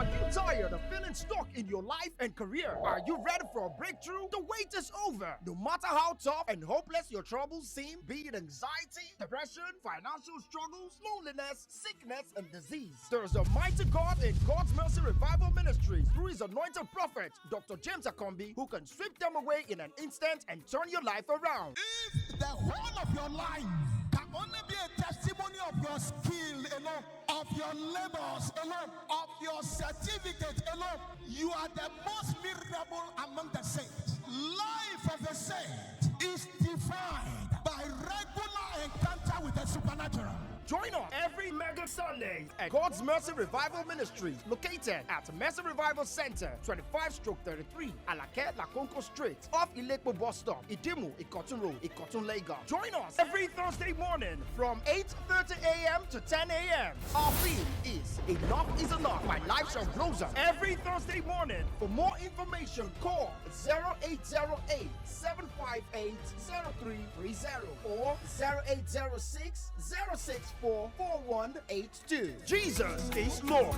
Are you tired of feeling stuck in your life and career? Are you ready for a breakthrough? The wait is over. No matter how tough and hopeless your troubles seem, be it anxiety, depression, financial struggles, loneliness, sickness, and disease, there is a mighty God in God's Mercy Revival Ministries through His anointed prophet, drjamesakanbi, who can sweep them away in an instant and turn your life around. If the whole of your life can only be a testimony of your skill alone, of your labors alone, of your certificate alone, you are the most miserable among the saints. Life of a saint is defined by regular encounter with the supernatural. Join us every mega Sunday at God's Mercy Revival Ministries, located at Mercy Revival Center, 25/33, Alake Lakonko Street, off Ilekpo Bus Stop, Idimu, Ikotun Road, Ikotun, Lagos. Join us every Thursday morning from 8:30 a.m. to 10 a.m. Our theme is Enough is Enough. My life shall blossom. Every Thursday morning. For more information, call 0808-758-0330 or 0806-064-4182. Jesus is Lord.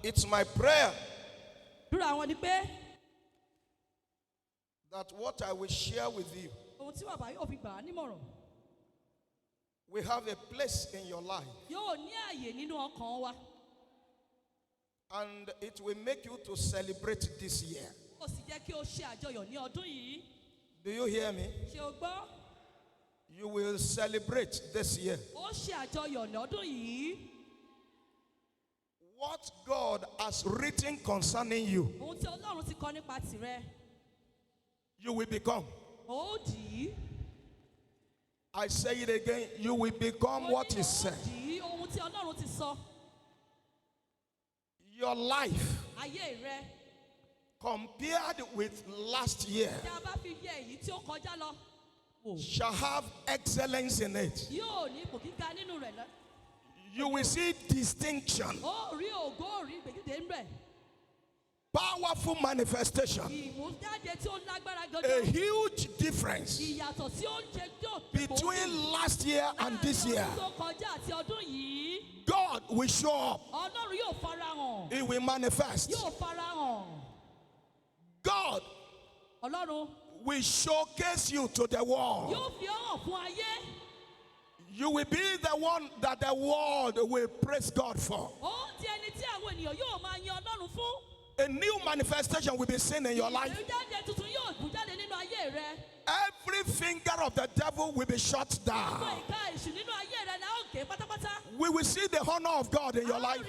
It's my prayer that what I will share with you will have a place in your life, and it will make you to celebrate this year. Do you hear me? You will celebrate this year. What God has written concerning you, you will become. I say it again, you will become what is said. Your life compared with last year shall have excellence in it. You will see distinction, powerful manifestation, a huge difference between last year and this year. God will show up. He will manifest. God will showcase you to the world. You will be the one that the world will praise God for. A new manifestation will be seen in your life. Every finger of the devil will be shut down. We will see the honor of God in your life.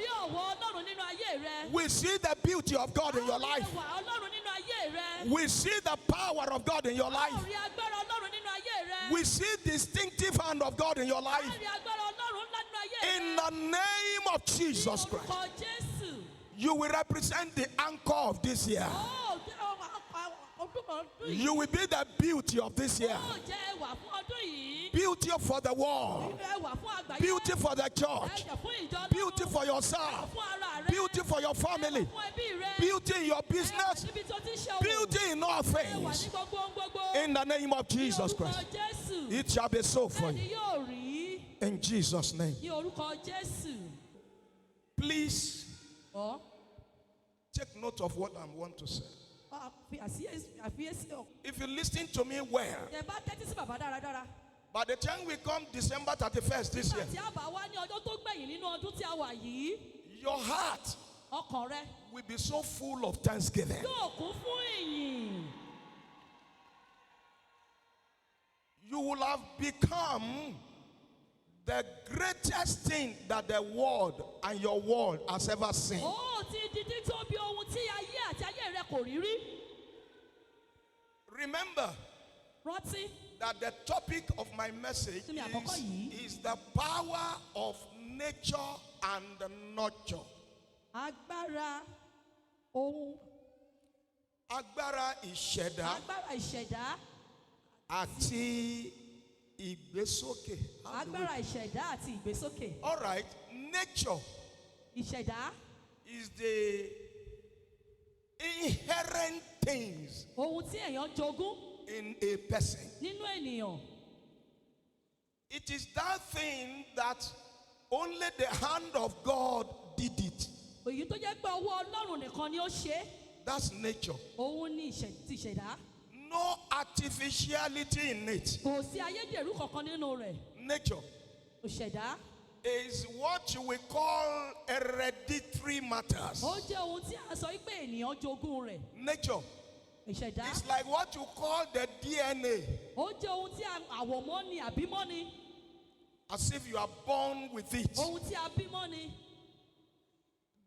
We see the beauty of God in your life. We see the power of God in your life. We see distinctive hand of God in your life. In the name of Jesus Christ, you will represent the anchor of this year. You will be the beauty of this year. Beauty for the world. Beauty for the church. Beauty for yourself. Beauty for your family. Beauty in your business. Beauty in all things. In the name of Jesus Christ. It shall be so for you. In Jesus' name. Please take note of what I want to say. If you listen to me well, by the time we come December 31st this year, your heart will be so full of thanksgiving. You will have become the greatest thing that the world and your world has ever seen. Remember that the topic of my message is the power of nature and nurture. Agbára ìṣẹ̀dá àti ìgbésókè. Agbára ìṣẹ̀dá àti ìgbésókè. All right, nature ìṣẹ̀dá is the inherent things ohun tí èèyàn jogún in a person. nínú ènìyàn. It is that thing that only the hand of God did it. Èyí tó jẹ́ pé ọwọ́ Ọlọ́run nìkan ni ó ṣe. That's nature. Òun ni ti ìṣẹ̀dá. No artificiality in it. Kò sí ayédèrú kankan nínú rẹ̀. Nature Ìṣẹ̀dá. is what you will call hereditary matters. Ó jẹ́ ohun tí a sọ pé ènìyàn jogún rẹ̀. Nature Ìṣẹ̀dá. is like what you call the DNA. Ó jẹ́ ohun tí àwọ̀mọ́ ni àbímọ́ ni. As if you are born with it. Ohun tí a bímọ́ ni.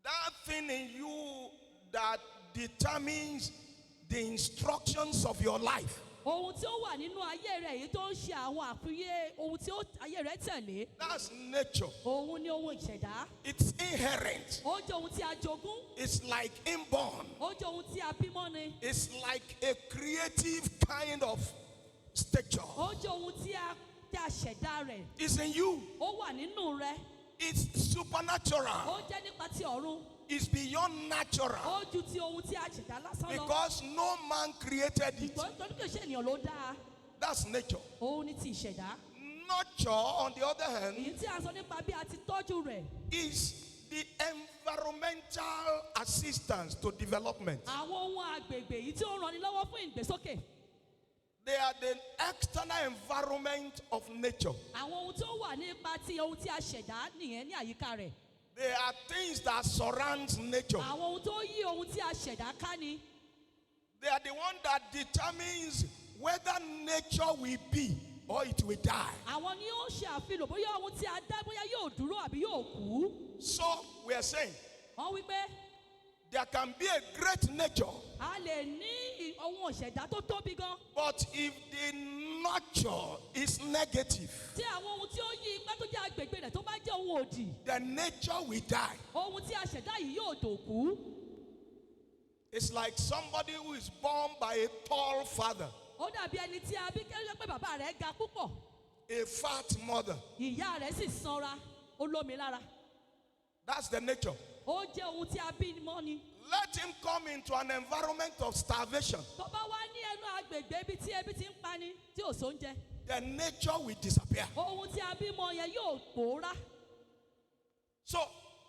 That thing in you that determines the instructions of your life. Ohun tí ó wà nínú ayé rẹ̀ èyí tó ń ṣe àwọn àfiyé ohun tí ayé rẹ̀ tẹ̀lé. That's nature. Òun ni ohun ìṣẹ̀dá. It's inherent. Ó jẹ́ ohun tí a jogún. It's like inborn. Ó jẹ́ ohun tí a bímọ́ ni. It's like a creative kind of stature. Ó jẹ́ ohun tí a ṣẹ̀dá rẹ̀. It's in you. Ó wà nínú rẹ̀. It's supernatural. Ó jẹ́ nípa ti ọ̀run. It's beyond natural. Ó ju ti ohun tí a ṣẹ̀dá lásán lọ. Because no man created it. Ìgbọ́n tó ní kí ṣe ènìyàn ló dáa. That's nature. Òun ni ti ìṣẹ̀dá. Nurture, on the other hand, Èyí tí a sọ nípa bí a ti tọ́jú rẹ̀. is the environmental assistance to development. Àwọn ohun agbègbè yìí tí ó ń ranni lọ́wọ́ fún ìgbésókè. They are the external environment of nature. Àwọn ohun tó wà nípa ti ohun tí a ṣẹ̀dá nìyẹn ní àyíká rẹ̀. They are things that surround nature. Àwọn ohun tó yí ohun tí a ṣẹ̀dá ká ni. They are the one that determines whether nature will be or it will die. Àwọn ni ó ṣe àfihàn bóyá ohun tí a dá bóyá yóò dúró àbí yóò kú. So we are saying Wọ́n wí pé there can be a great nature, a lè ní ohun ìṣẹ̀dá tó tóbi gan. but if the nurture is negative, Tí àwọn ohun tí ó yí ipá tó jẹ́ agbègbè rẹ̀ tó bá jẹ́ ohun òdì. the nature will die. Ohun tí a ṣẹ̀dá yìí yóò dòkú. It's like somebody who is born by a tall father, Ó dàbí ẹni tí a bí kẹ́lẹ́ pé bàbá rẹ̀ ga púpọ̀. a fat mother. Ìyá rẹ̀ sì sanra, ó lómi lára. That's the nature. Ó jẹ́ ohun tí a bí mọ́ ni. Let him come into an environment of starvation. Tó bá wá ní ẹnu agbègbè ibi tí ebi ti ń pani tí ò sóúnjẹ. The nature will disappear. Ohun tí a bí mọ́ yẹn yóò pòórá. So,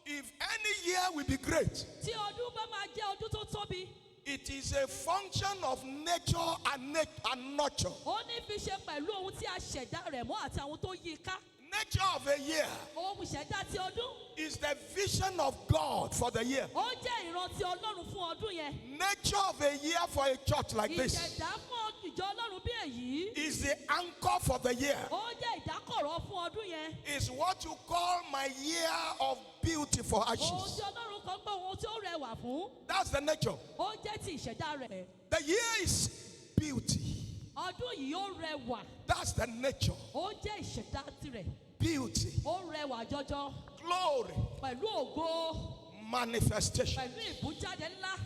if any year will be great, Tí ọdún bá máa jẹ́ ọdún tó tóbi. it is a function of nature and nurture. Ó ní fi ṣe pẹ̀lú ohun tí a ṣẹ̀dá rẹ̀ mọ́ àti àwọn tó yí i ká. Nature of a year Ohun ìṣẹ̀dá ti ọdún. is the vision of God for the year. Ó jẹ́ ìrántí Ọlọ́run fún ọdún yẹn. Nature of a year for a church like this Ìṣẹ̀dá fún ìjọ Ọlọ́run bí èyí. is the anchor for the year. Ó jẹ́ ìdákọ̀rọ̀ fún ọdún yẹn. Is what you call my year of beauty for Ohun ashes. tí Ọlọ́run kan gbọ́ ohun tí ó rẹwà fún. That's the nature. Ó jẹ́ ti ìṣẹ̀dá rẹ̀. The year is beauty. Ọdún yìí ó rẹwà. That's the nature. Ó jẹ́ ìṣẹ̀dá tirẹ̀. Beauty, Ó rẹwà jọjọ. glory, Pẹ̀lú ògo. manifestation. Pẹ̀lú ìbújáde ńlá.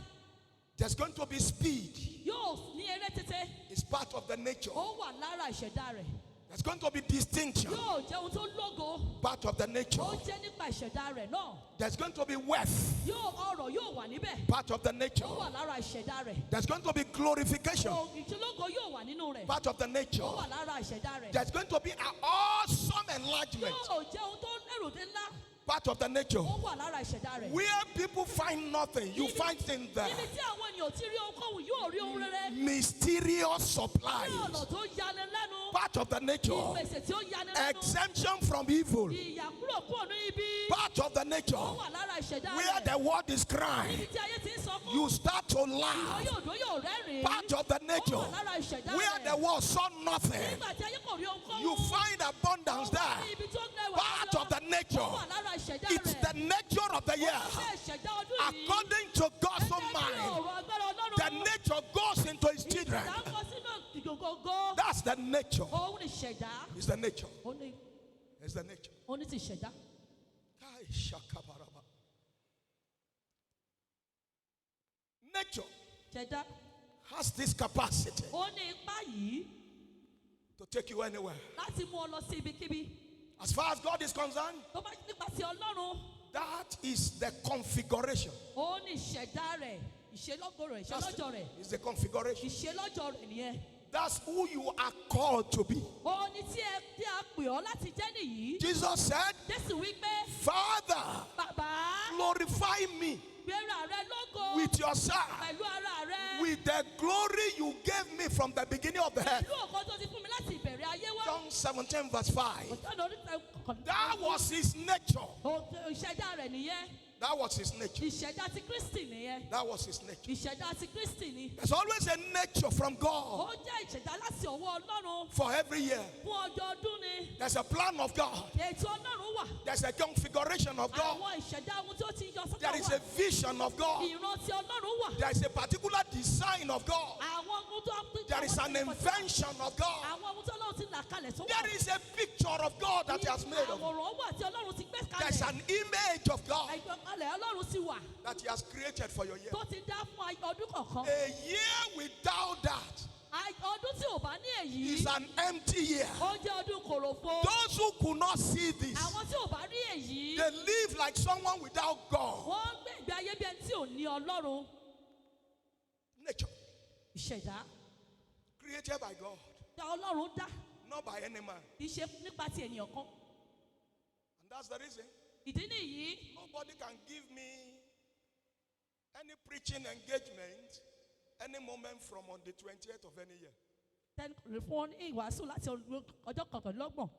There's going to be speed. Yóò ní eré tètè. It's part of the nature. Ó wà lára ìṣẹ̀dá rẹ̀. There's going to be distinction. Yóò jẹ́ ohun tó lógo. Part of the nature. Ó jẹ́ nípa ìṣẹ̀dá rẹ̀ náà. There's going to be wealth. Ọrọ̀ yóò wà níbẹ̀. Part of the nature. Ó wà lára ìṣẹ̀dá rẹ̀. There's going to be glorification. Ìtúlógo yóò wà nínú rẹ̀. Part of the nature. Ó wà lára ìṣẹ̀dá rẹ̀. There's going to be an awesome enlargement. Yóò jẹ́ ohun tó lérò dé ńlá. Part of the nature. Ó wà lára ìṣẹ̀dá rẹ̀. Where people find nothing, you find things there. Níbi tí àwọn ènìyàn ti rí ohunkóhun yóò rí ohun rere. Mysterious Ní supplies. ọ̀nà tó yani lẹ́nu. Part of the nature. Ìpèsè tí ó yani lẹ́nu. Exemption from evil. Ìyàkúrò kúrò ní ibi. Part of the nature. Ó wà lára ìṣẹ̀dá Where rẹ̀. the world is crying, Níbi tí ayé ti ń sọ fún. you start to Ìwọ laugh. yóò dó yóò rẹ́rìn-ín. Part of the Ó nature. wà lára ìṣẹ̀dá Where rẹ̀. the world saw nothing, Nígbà tí ayé kò rí ohunkóhun. you find abundance Ó wà there. ní ibi tó lẹ́wà Part lọ. of the nature. Ó wà lára ìṣẹ̀dá It's rẹ̀. the nature of the year. Ṣé ìṣẹ̀dá ọdún yìí? According to God's own Gẹ́gẹ́ bí mind, ọ̀rọ̀ agbára Ọlọ́run. the nature goes into his children. Ìṣẹ̀dá ń kọ sínú ìgògógó. That's the nature. Òun ni ìṣẹ̀dá. It's the nature. Òun It's the nature. ni ti ìṣẹ̀dá. Kai shakabaraba. Nature Ìṣẹ̀dá. has this capacity Ó ní ipá yìí to take you anywhere. láti mú ọ lọ sí ibikíbi. As far as God is concerned, Tó bá nípa ti Ọlọ́run. that is the configuration. Ó ní ìṣẹ̀dá rẹ̀. Ìṣelọ́gọ̀ rẹ̀. Ìṣelọ́jọ̀ rẹ̀. It's the configuration. Ìṣelọ́jọ̀ rẹ̀ nìyẹn. That's who you are called to be. Ó ní tí a pè ọ́ láti jẹ́ nìyí. Jesus said, Jésù wí pé, Father, Bàbá, glorify me gbéra rẹ lógo with your son, pẹ̀lú ara rẹ. with the glory you gave me from the beginning of the earth. Pẹ̀lú ògo tó ti fún mi láti ìbẹ̀rẹ̀ ayé wá. John 17 verse 5. Ọ̀tọ́nà oríta kọ̀ọ̀kan. That was his nature. Ìṣẹ̀dá rẹ̀ nìyẹn. That was his nature. Ìṣẹ̀dá ti Kristi nìyẹn. That was his nature. Ìṣẹ̀dá ti Kristi ni. There's always a nature from God Ó jẹ́ ìṣẹ̀dá láti ọwọ́ Ọlọ́run. for every year. Fún ọjọ́ ọdún ni. There's a plan of God. Ètò Ọlọ́run wà. There's a configuration of God. Àwọn ìṣẹ̀dá ohun tí ó ti yọ sọ́tọ̀ There is wà. a vision of God. Ìran ti Ọlọ́run wà. There is a particular design of God. Àwọn ohun tó There is an invention of God. Àwọn ohun tí Ọlọ́run ti là kalẹ̀ tó wà. There is a picture of God that He has made of. Àwòrán wà tí Ọlọ́run ti gbé kalẹ̀. There's an image of God Àìgbọ̀nkalẹ̀ Ọlọ́run ti wà. that He has created for your year. Tó ti dá fún ọdún kọ̀ọ̀kan. A year without that Ọdún tí ò bá ní èyí. is an empty year. Ó jẹ́ ọdún kòròfo. Those who could not see this, Àwọn tí ò bá rí èyí. they live like someone without God. Wọ́n ń gbé ìgbé ayé bí ẹni tí ò ní Ọlọ́run. Nature Ìṣẹ̀dá. created by God, Dá Ọlọ́run dá. not by any man. Kì í ṣe nípa ti ènìyàn kan. And that's the reason Ìdí nìyí. nobody can give me any preaching engagement any moment from on the 20th of any year. Tẹ́ni kò lè fún ọ ní ìwàásù láti ọjọ́ kọkànlélọ́gbọ̀n.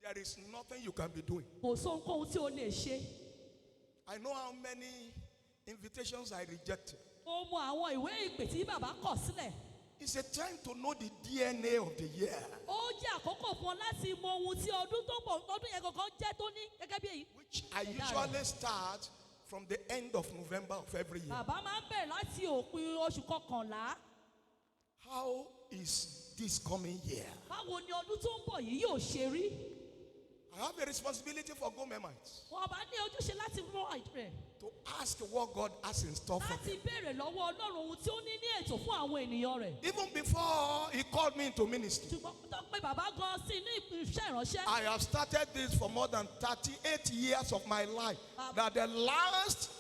There is nothing you can be doing. Kò sóhunkóhun tí o lè ṣe. I know how many invitations I rejected. Ó mọ àwọn ìwé ìpè tí bàbá kọ̀ sílẹ̀. It's a time to know the DNA of the year, Ó jẹ́ àkókò fún ọ láti mọ ohun tí ọdún tó bọ̀ ọdún yẹn kankan jẹ́ tó ní gẹ́gẹ́ bí èyí. which I usually start from the end of November of every year. Bàbá máa ń bẹ̀rẹ̀ láti òpin oṣù kọkànlá. How is this coming year? Báwo ni ọdún tó ń bọ̀ yìí yóò ṣe rí? I have a responsibility for GOMERmites Wọ́n bá ní ojúṣe láti mọ àìrẹ̀. to ask what God has in store for Láti them. béèrè lọ́wọ́ Ọlọ́run ohun tí ó ní ní ètò fún àwọn ènìyàn rẹ̀. Even before He called me into ministry, Ṣùgbọ́n tó pé bàbá gan sí ní iṣẹ́ ìránṣẹ́. I have started this for more than 38 years of my life. That the last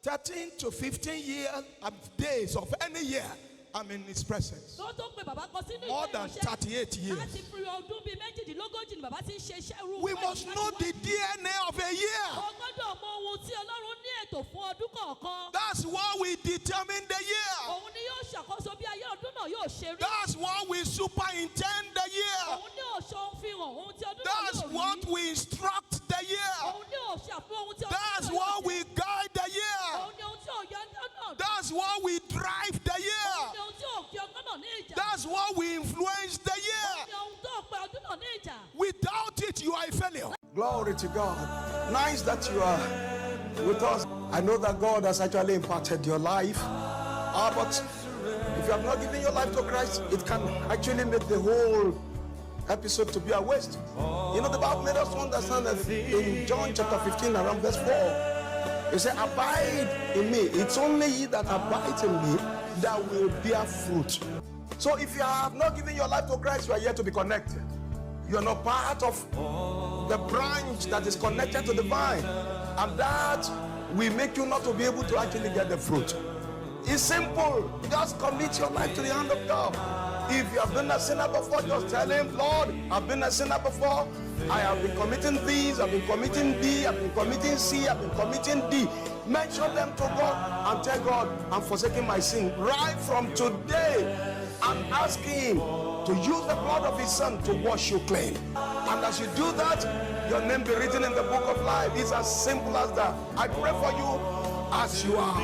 13 to 15 years of days of any year, I'm in His presence. Tó tó pé bàbá gan sí ní More iṣẹ́ than ìránṣẹ́. 38 years. Láti fi ọdún bíi méjìdínlógójì ni bàbá ti ń ṣe iṣẹ́ irú. We must know the DNA of a year. O gbọ́dọ̀ mọ ohun tí Ọlọ́run ní ètò fún ọdún kọ̀ọ̀kan. That's what we determine the year. Òun ni yóò ṣàkóso bí ayé ọdún náà yóò ṣe rí. That's what we superintend the year. Òun ni yóò ṣe fi hàn ohun tí ọdún náà That's yóò what rí. we instruct the year. Òun ni yóò ṣàfihàn ohun tí ọdún náà That's yóò what ṣe. we guide the year. Òun ni ohun tí ò yọ ọdún náà. That's what we drive the Òun ni year. ohun tí ò fi ọdún náà ní ìjà. That's what we influence the Òun year. ni ohun tó pe ọdún náà ní ìjà. Without it, you are a failure. Glory to God. Nice that you are with us. I know that God has actually impacted your life. But if you have not given your life to Christ, it can actually make the whole episode to be a waste. You know, the Bible made us understand that in John chapter 15, around verse 4, it said, abide in me. It's only ye that abide in me that will bear fruit. So if you have not given your life to Christ, you are yet to be connected. You are not part of the branch that is connected to the vine, and that will make you not to be able to actually get the fruit. It's simple. Just commit your life to the hand of God. If you have been a sinner before, just tell Him, Lord, I've been a sinner before. I have been committing these, I've been committing B, I've been committing C, I've been committing D. Mention them to God and tell God, I'm forsaking my sin right from today, and ask Him to use the blood of His Son to wash you clean. And as you do that, your name be written in the book of life. It's as simple as that. I pray for you as you are.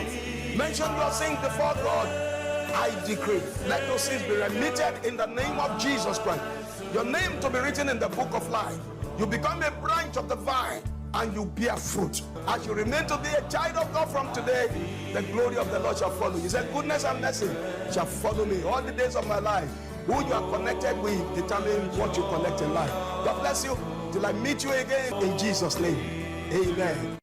Mention your sin before God. I decree, let those sins be remitted in the name of Jesus Christ. Your name to be written in the book of life. You become a branch of the vine and you bear fruit. As you remain to be a child of God from today, the glory of the Lord shall follow you. He said, goodness and mercy shall follow me all the days of my life. Who you are connected with determine what you connect in life. God bless you till I meet you again in Jesus' name. Amen.